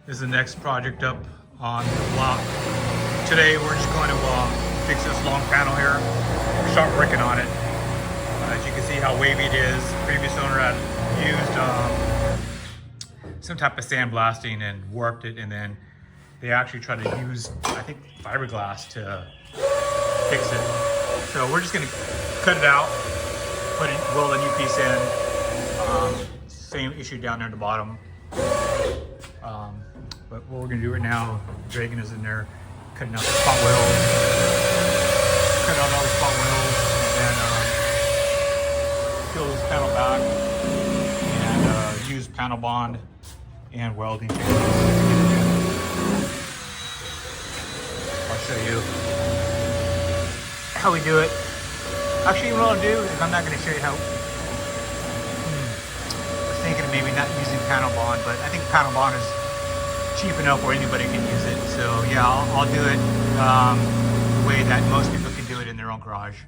Is the next project up on the block. Today we're just going to fix this long panel here. Start working on it. As you can see how wavy it is. Previous owner had used some type of sandblasting and warped it, and then they actually tried to use, I think, fiberglass to fix it. So we're just gonna cut it out, weld a new piece in. Same issue down there at the bottom. But what we're gonna do right now, Dragon is in there cutting out the spot welds, cut out all the spot welds, and then peel this panel back and use panel bond and welding techniques. I'll show you how we do it. Actually, what I'll do is I'm not gonna show you how. I was thinking of maybe not using panel bond, but I think panel bond is cheap enough where anybody can use it. So yeah, I'll do it the way that most people can do it in their own garage.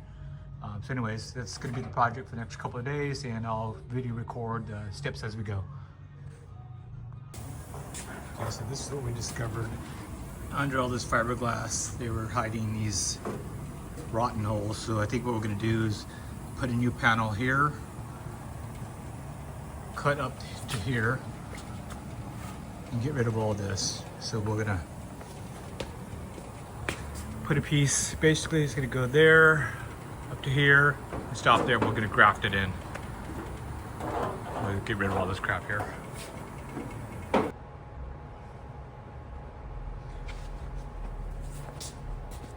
So anyways, that's going to be the project for the next couple of days, and I'll video record the steps as we go. Okay, so this is what we discovered. Under all this fiberglass, they were hiding these rotten holes. So I think what we're going to do is put a new panel here, cut up to here, and get rid of all this. So we're gonna put a piece, basically it's gonna go there, up to here, and stop there. We're gonna graft it in. We'll get rid of all this crap here.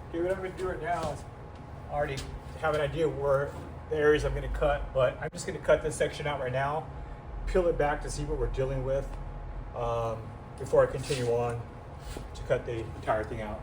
Okay, what I'm gonna do right now is I already have an idea where the areas I'm gonna cut, but I'm just gonna cut this section out right now, peel it back to see what we're dealing with. Before I continue on to cut the entire thing out.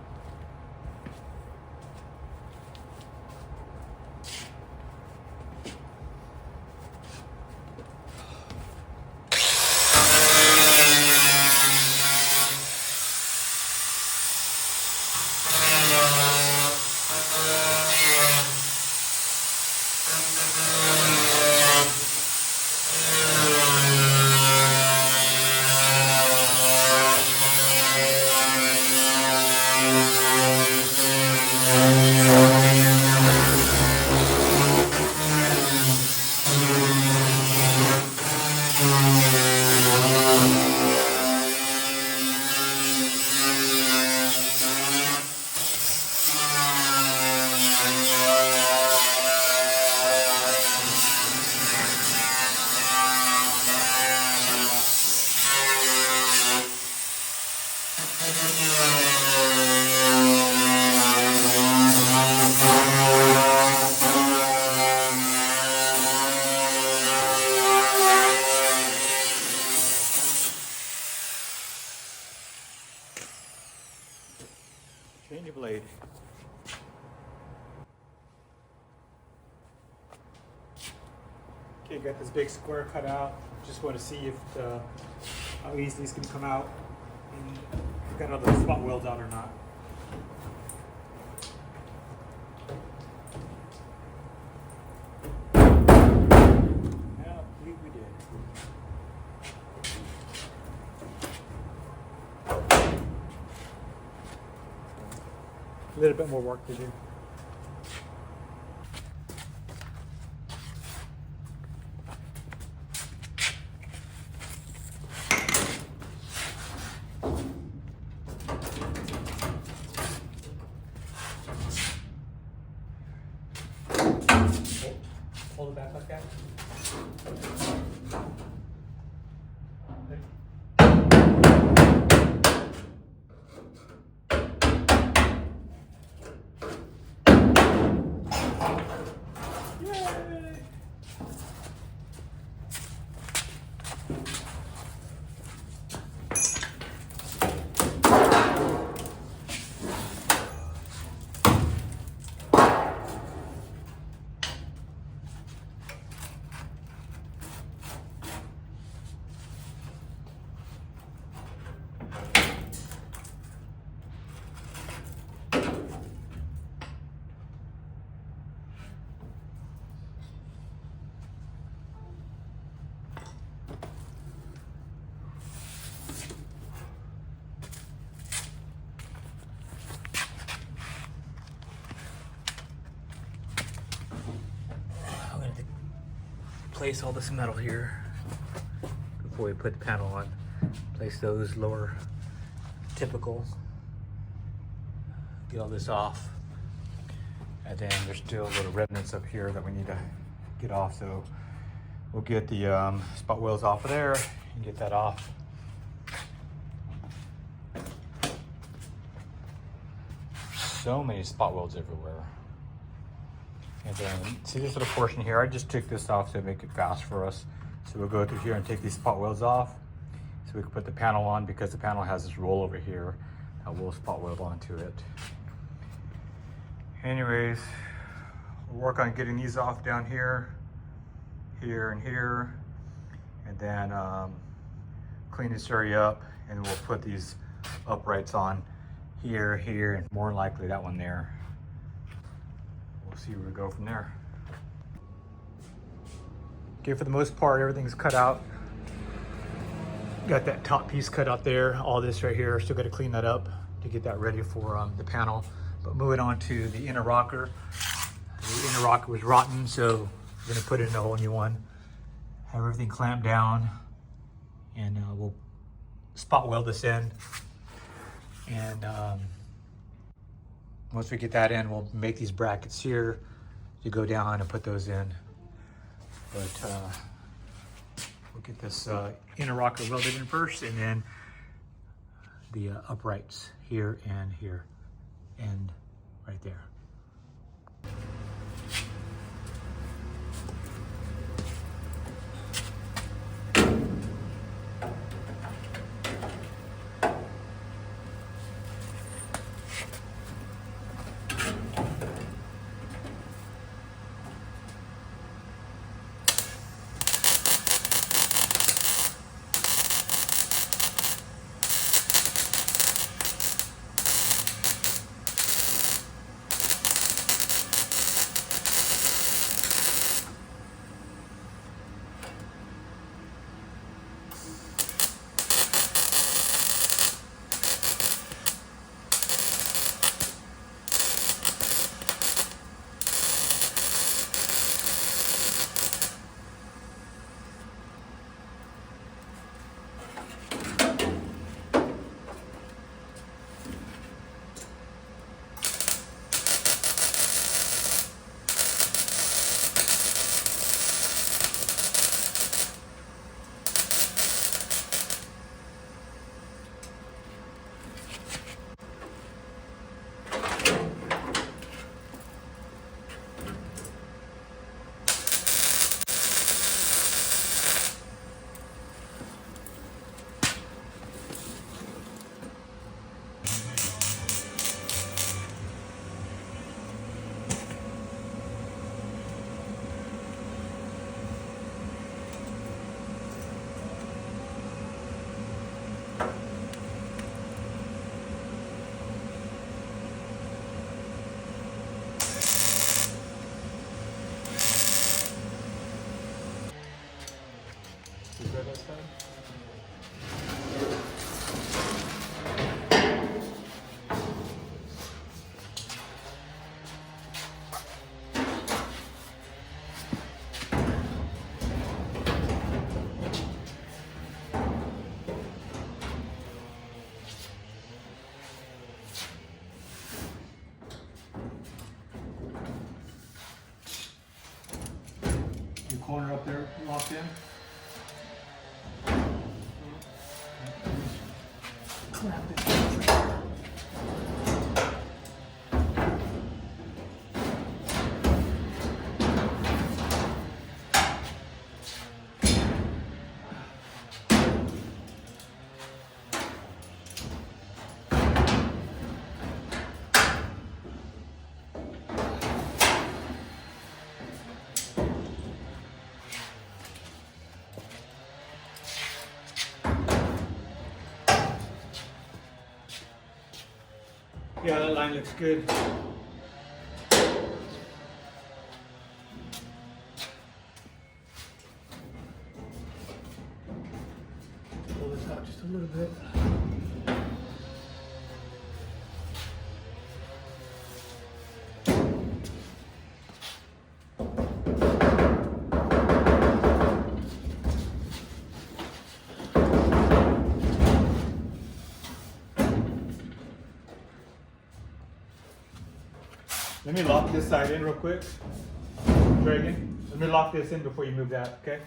Change your blade. Okay, got this big square cut out. Just want to see if how easily it's going to come out, and if got all the spot welds out or not. Yeah, I believe we did. A little bit more work to do. Hold it back like that. place all this metal here before we put the panel on. Place those lower typical. Get all this off. And then there's still little remnants up here that we need to get off. So we'll get the spot wheels off of there and get that off. So many spot welds everywhere. And then see this little portion here, I just took this off to make it fast for us. So we'll go through here and take these spot welds off so we can put the panel on, because the panel has this roll over here that will spot weld onto it. Anyways, we'll work on getting these off down here, here and here, and then clean this area up, and we'll put these uprights on here, here, and more likely that one there. We'll see where we go from there. Okay, for the most part, everything's cut out. Got that top piece cut out there. All this right here, still got to clean that up to get that ready for the panel. But moving on to the inner rocker. The inner rocker was rotten, so we're gonna put in a whole new one. Have everything clamped down, and we'll spot weld this in. And once we get that in, we'll make these brackets here to go down and put those in. But we'll get this inner rocker welded in first, and then the uprights here and here, and right there. Corner up there locked in. Clamp it. Yeah, that line looks good. Pull this out just a little bit. Let me lock this side in real quick. Dragon, let me lock this in before you move that, okay?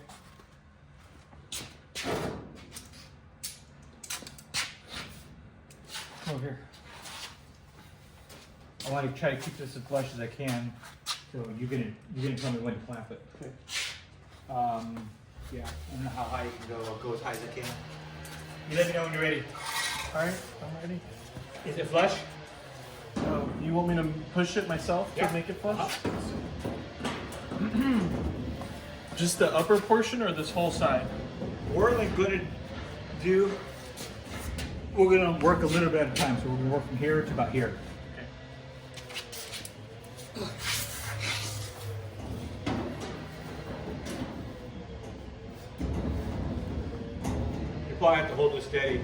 Come over here. I want to try to keep this as flush as I can. So you're gonna tell me when to clamp it. Okay. Yeah, I don't know how high you can go. I'll go as high as I can. You let me know when you're ready. All right, I'm ready. Is it flush? You want me to push it myself Yeah. to make it flush? Just the upper portion or this whole side? We're only gonna do. We're gonna work a little bit at a time. So we're gonna work from here to about here. Okay. You probably have to hold it steady.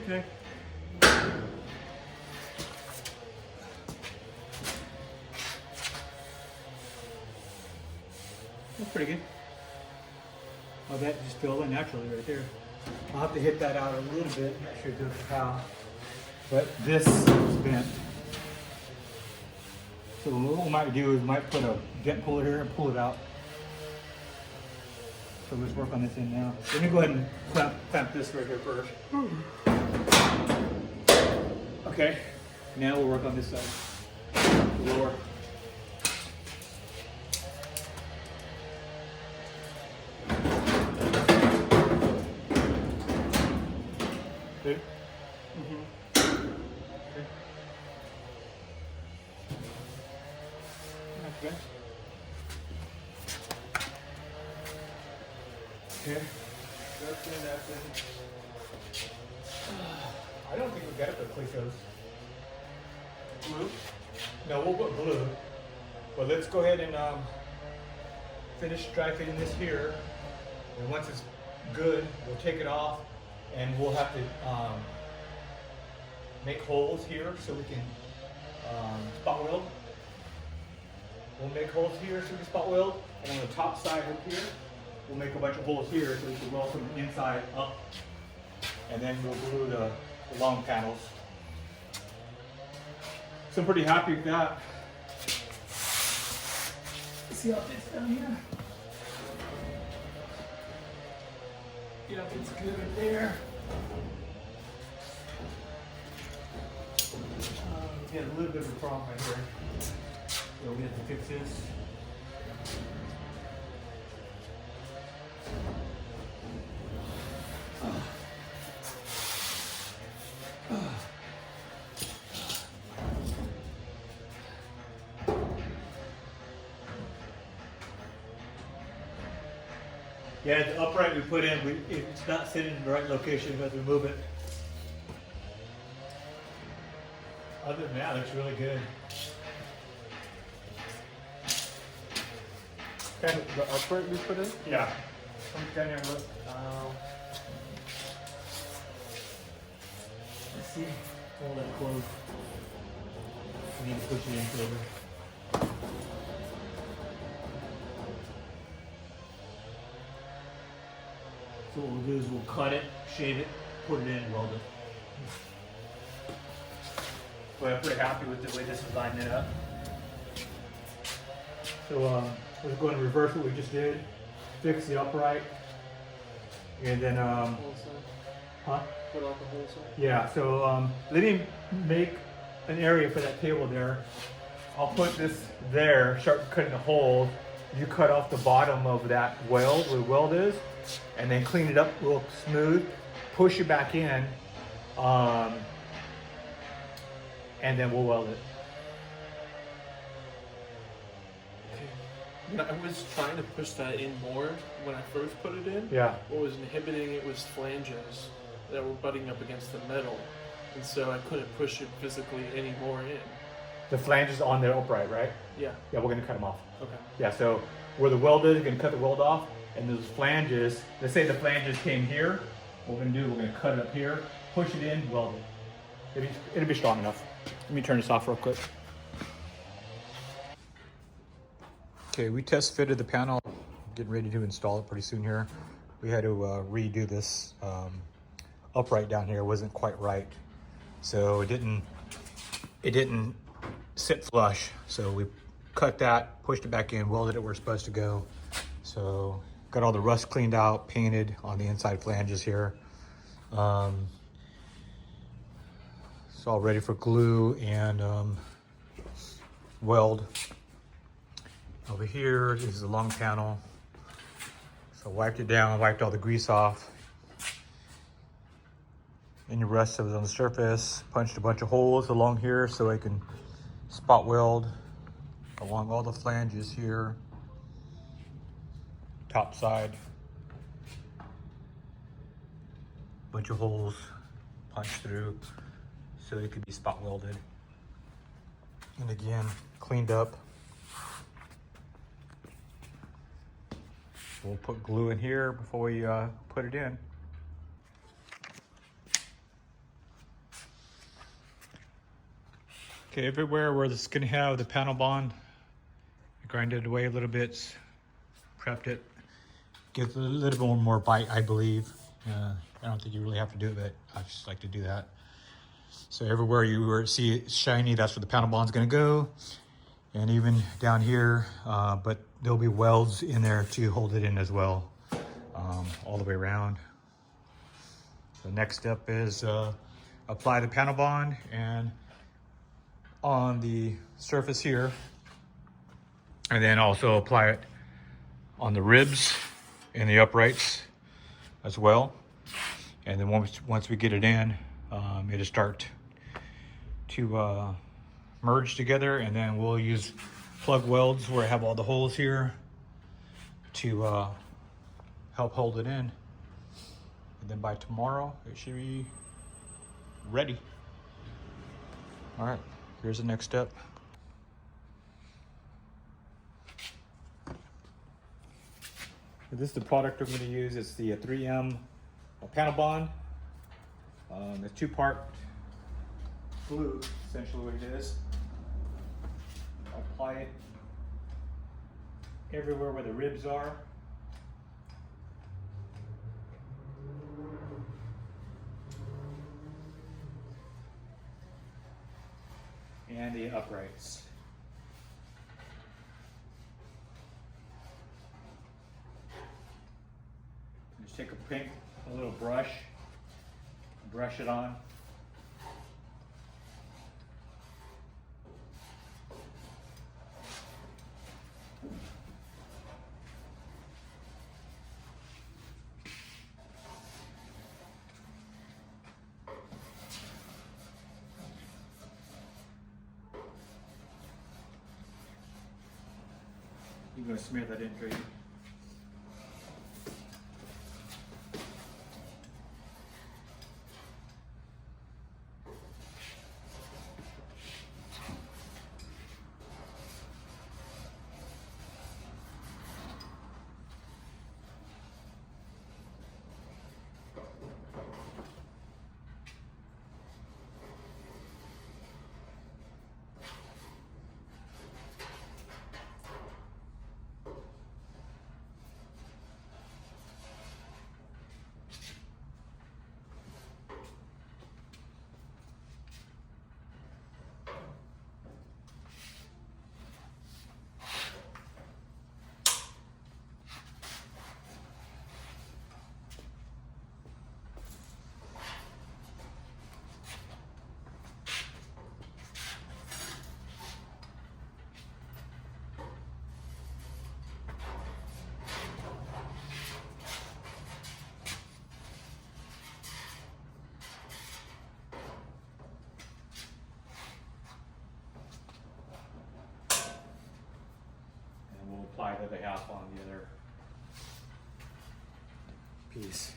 Okay. That's pretty good. Oh, that just fell in naturally right there. I'll have to hit that out a little bit. Not sure do how. But this is bent. So what we might do is might put a dent puller here and pull it out. So let's work on this end now. Let me go ahead and clamp this right here first. Okay. Now we'll work on this side. Lower. Good? Okay. Not bad. Okay. That's in. I don't think we got it with Clicos. Blue? No, we'll put blue. But let's go ahead and finish dry fitting this here. And once it's good, we'll take it off and we'll have to make holes here so we can spot weld. We'll make holes here so we can spot weld. And on the top side up here, we'll make a bunch of holes here so we can weld from the inside up. And then we'll glue the long panels. So I'm pretty happy with that. See how it fits down here? Yeah, it's good right there. We had a little bit of a problem right here. So we have to fix this. Yeah, the upright we put in, it's not sitting in the right location, we have to move it. Other than that, it looks really good. Okay. The upright we put in? Yeah. Come down here and look. Let's see. Hold that close. We need to push it in further. So what we'll do is we'll cut it, shave it, put it in, and weld it. But I'm pretty happy with the way this is lined it up. So let's go and reverse what we just did. Fix the upright. And then, Whole side? huh? Cut off the whole side? Yeah, so let me make an area for that table there. I'll put this there, start cutting the holes. You cut off the bottom of that weld, where the weld is, and then clean it up real smooth, push it back in, and then we'll weld it. I was trying to push that in more when I first put it in. Yeah. What was inhibiting it was flanges that were butting up against the metal. And so I couldn't push it physically any more in. The flanges on there upright, right? Yeah. Yeah, we're gonna cut them off. Okay. Yeah, so where the weld is, we're gonna cut the weld off, and those flanges, let's say the flanges came here, what we're gonna do, we're gonna cut it up here, push it in, weld it. It'll be strong enough. Let me turn this off real quick. Okay, we test fitted the panel, getting ready to install it pretty soon here. We had to redo this upright down here wasn't quite right. So it didn't sit flush. So we cut that, pushed it back in, welded it where it's supposed to go. So got all the rust cleaned out, painted on the inside flanges here. It's all ready for glue and weld. Over here is the long panel. So wiped it down, wiped all the grease off. Any rust that was on the surface, punched a bunch of holes along here so I can spot weld along all the flanges here. Top side. Bunch of holes punched through so it could be spot welded. And again, cleaned up. We'll put glue in here before we put it in. Okay, everywhere where this is gonna have the panel bond, I grinded it away a little bit, prepped it. Gives it a little bit more bite, I believe. I don't think you really have to do it, but I just like to do that. So everywhere you see it shiny, that's where the panel bond's gonna go. And even down here, but there'll be welds in there to hold it in as well, all the way around. The next step is apply the panel bond, and on the surface here, and then also apply it on the ribs and the uprights as well. And then once we get it in, it'll start to merge together, and then we'll use plug welds where I have all the holes here to help hold it in. And then by tomorrow, it should be ready. All right, here's the next step. This is the product I'm going to use. It's the 3M panel bond. It's 2-part glue, essentially what it is. Apply it everywhere where the ribs are. And the uprights. Just take a little brush, brush it on. You're going to smear that in, Tracy. Apply the other half on the other piece.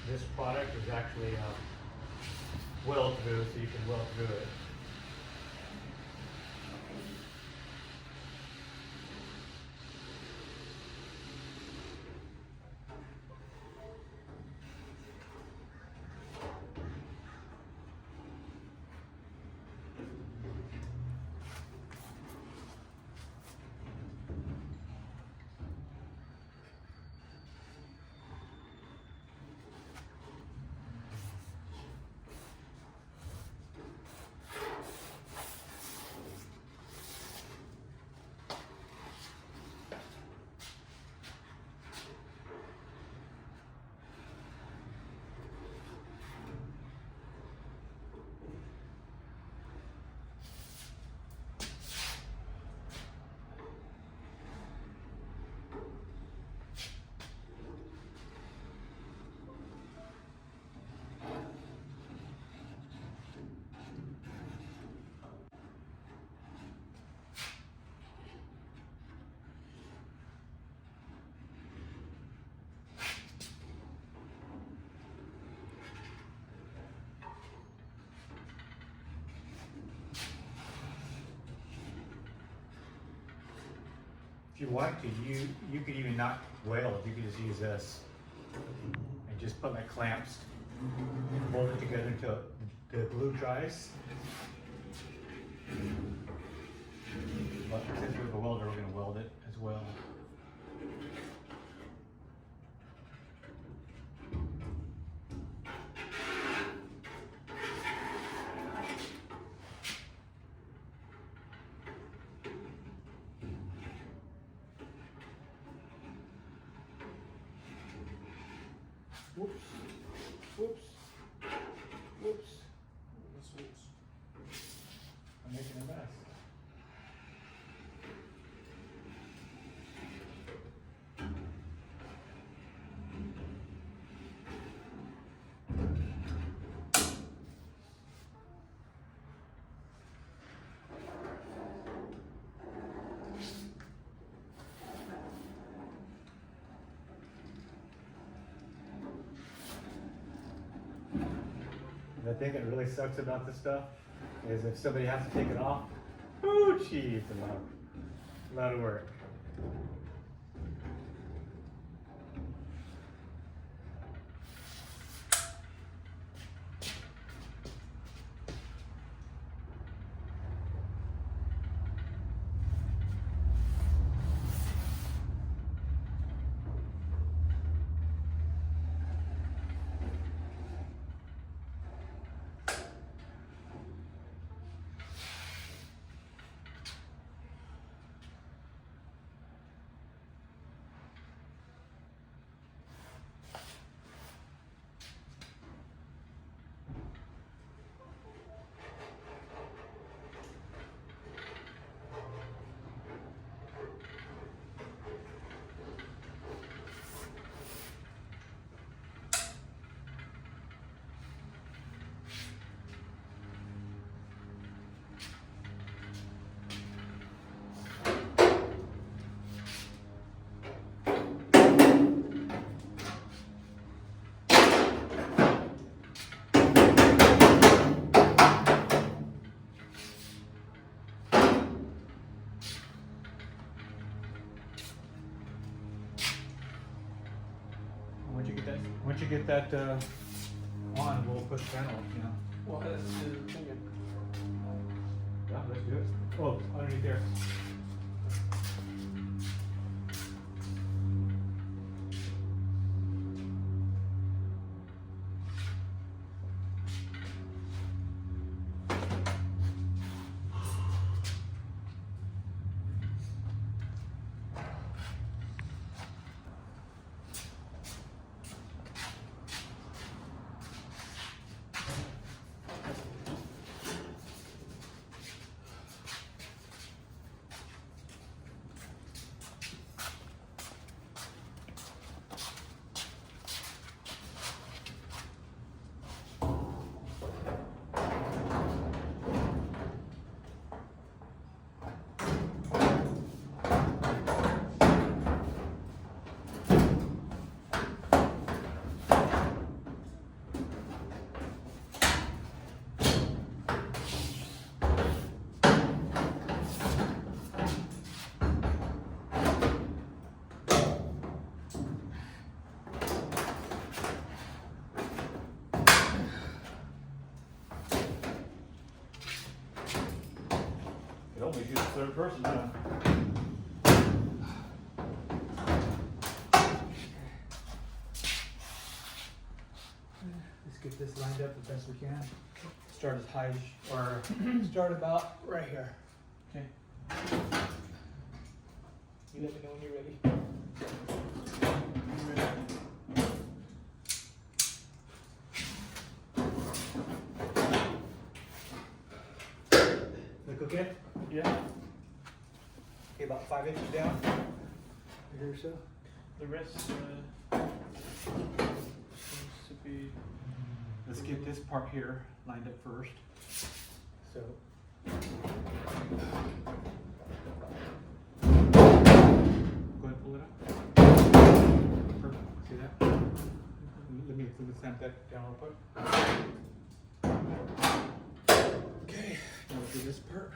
this product is actually weld through, so you can weld through it. If you want to, you could even not weld. You could just use this and just put like clamps, hold it together until the glue dries. But since we have a welder, we're going to weld it as well. Whoops, whoops, whoops. What's this? I'm making a mess. The thing that really sucks about this stuff is if somebody has to take it off, oh gee, it's a lot of work. Once you get that on, we'll put the panel, you know. Well, that's the thing. Yeah, let's do it. Oh, underneath there. be the third person now. Let's get this lined up the best we can. Start as high or start about right here. Okay. You let me know when you're ready. Look okay? Yeah. Okay, about 5 inches down. Here or so. The rest seems to be. Let's get this part here lined up first. So. Go ahead, pull it up. Perfect. See that? Let me stamp that down real quick. Okay, now we'll do this part.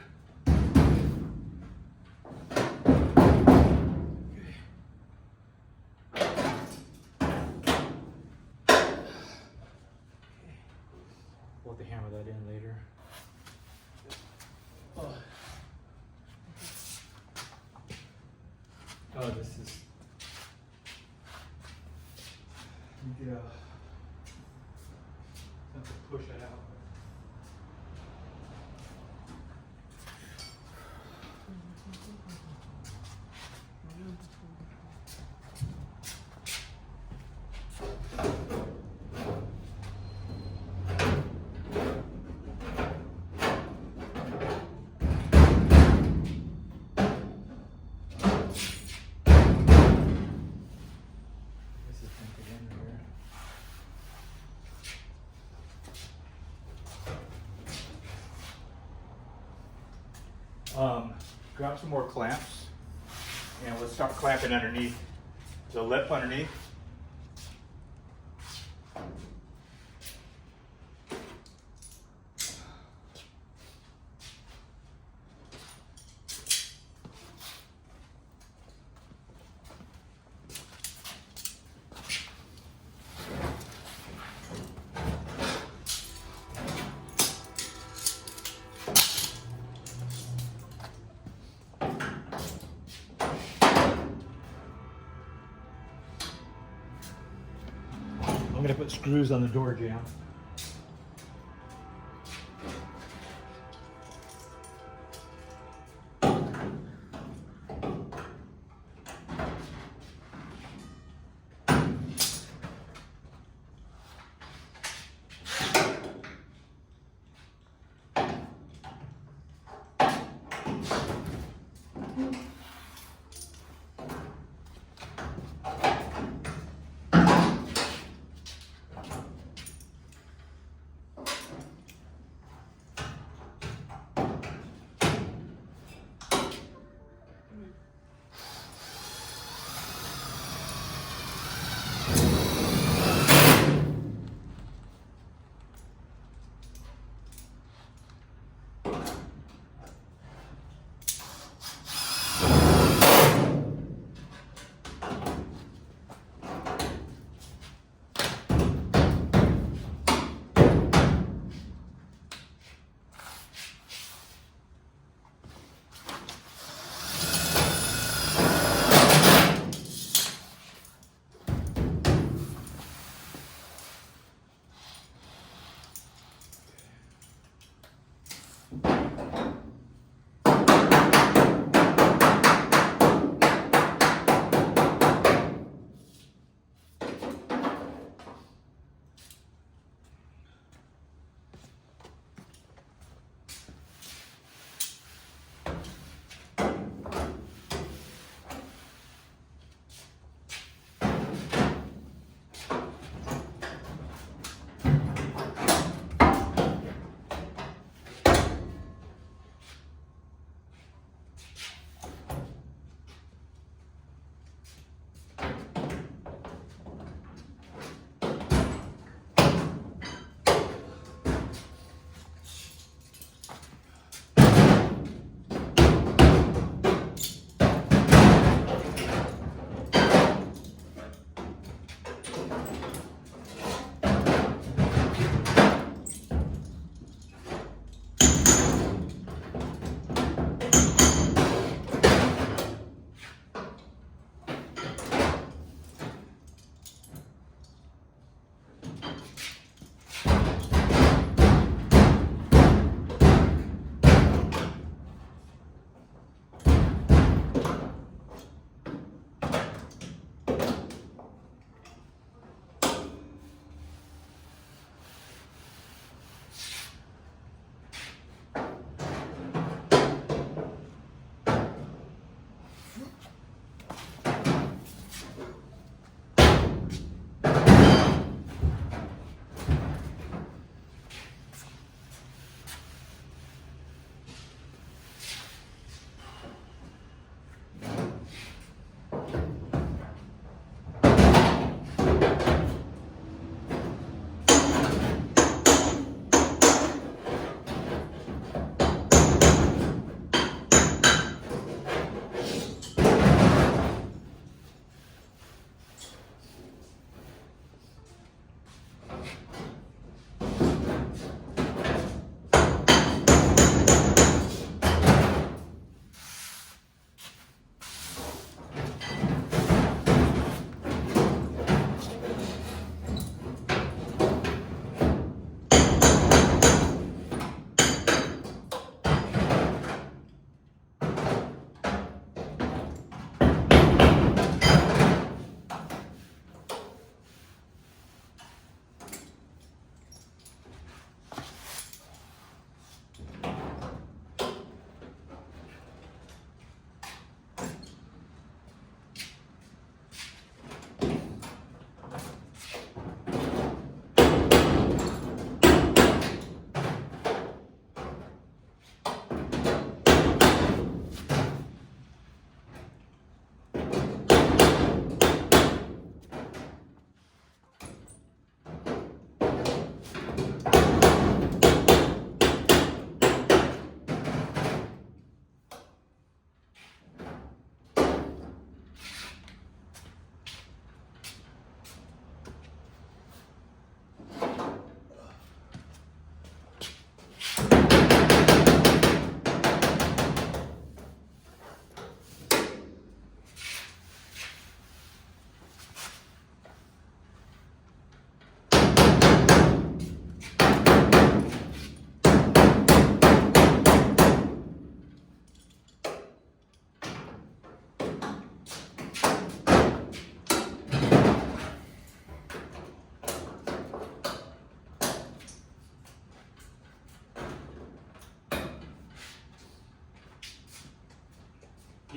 We'll have to hammer that in later. Oh, this is. Yeah. Have to push it out. This is painted in here. Grab some more clamps and we'll start clamping underneath the lip underneath. I'm going to put screws on the door jamb.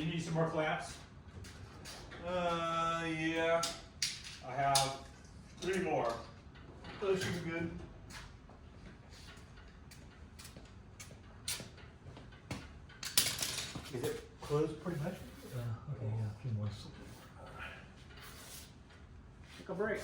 You need some more flaps? Yeah. I have 3 more. Those should be good. Is it closed pretty much? Okay, yeah, a few more. Take a break.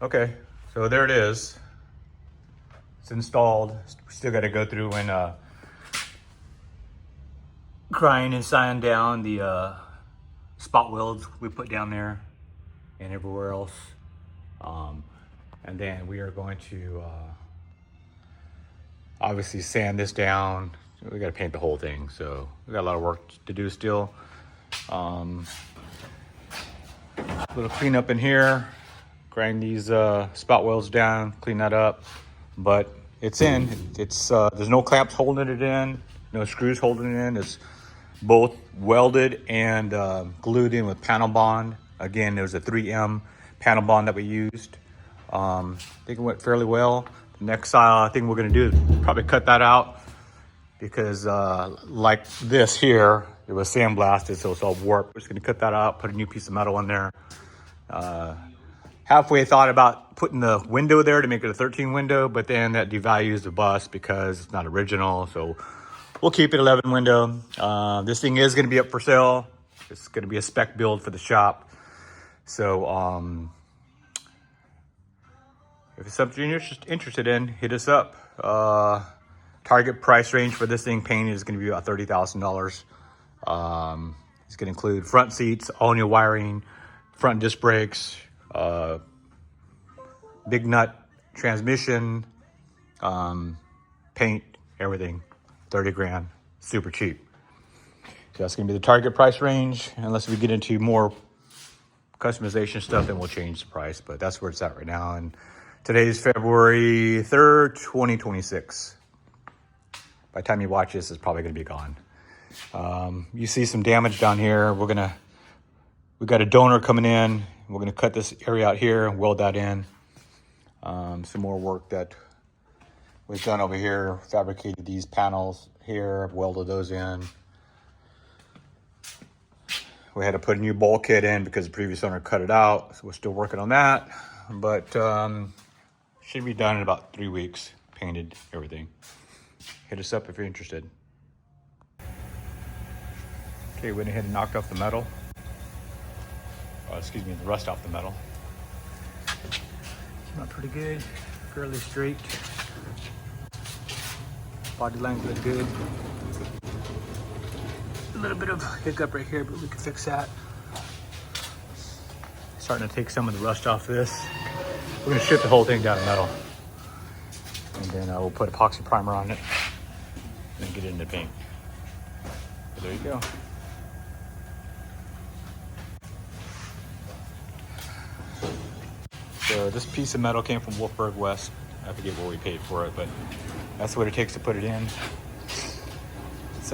Okay, so there it is. It's installed. Still got to go through and grind and sand down the spot welds we put down there and everywhere else. And then we are going to obviously sand this down. We got to paint the whole thing, so we got a lot of work to do still. Little cleanup in here. Grind these spot welds down, clean that up, but it's in. It's there's no clamps holding it in, no screws holding it in. It's both welded and glued in with panel bond. Again, there's a 3M panel bond that we used. I think it went fairly well. The next thing we're gonna do is probably cut that out because like this here, it was sandblasted, so it's all warped. We're just gonna cut that out, put a new piece of metal in there. Halfway thought about putting the window there to make it a 13 window, but then that devalues the bus because it's not original. So we'll keep it 11 window. This thing is going to be up for sale. It's going to be a spec build for the shop. So if it's something you're interested in, hit us up. Target price range for this thing painted is going to be about $30,000. It's going to include front seats, all new wiring, front disc brakes, big nut transmission, paint, everything. 30 grand, super cheap. So that's gonna be the target price range. Unless we get into more customization stuff, then we'll change the price, but that's where it's at right now. And today's February 3rd, 2026. By the time you watch this, it's probably gonna be gone. You see some damage down here. We got a donor coming in. We're gonna cut this area out here and weld that in. Some more work that we've done over here. Fabricated these panels here, welded those in. We had to put a new bulkhead in because the previous owner cut it out. So we're still working on that, but should be done in about 3 weeks, painted, everything. Hit us up if you're interested. Okay, went ahead and knocked off the metal. Excuse me, the rust off the metal. Came out pretty good, fairly straight. Body lines look good. A little bit of hiccup right here, but we can fix that. Starting to take some of the rust off this. We're gonna strip the whole thing down to metal. And then we'll put epoxy primer on it and get it into paint. So there you go. So this piece of metal came from Wolfberg West. I forget what we paid for it, but that's what it takes to put it in. It's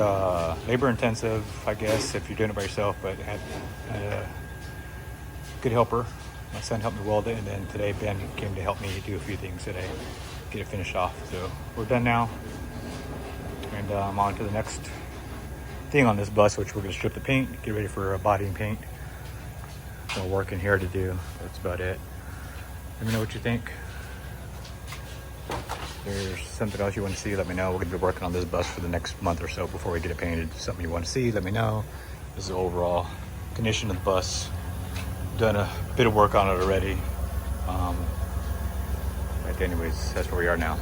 labor intensive, I guess, if you're doing it by yourself, but I had a good helper. My son helped me weld it, and then today Ben came to help me do a few things today, get it finished off. So we're done now, and I'm on to the next thing on this bus, which we're going to strip the paint, get ready for body and paint. More work in here to do. That's about it. Let me know what you think. If there's something else you want to see, let me know. We're going to be working on this bus for the next month or so before we get it painted. Something you want to see, let me know. This is the overall condition of the bus. Done a bit of work on it already. But anyways, that's where we are now.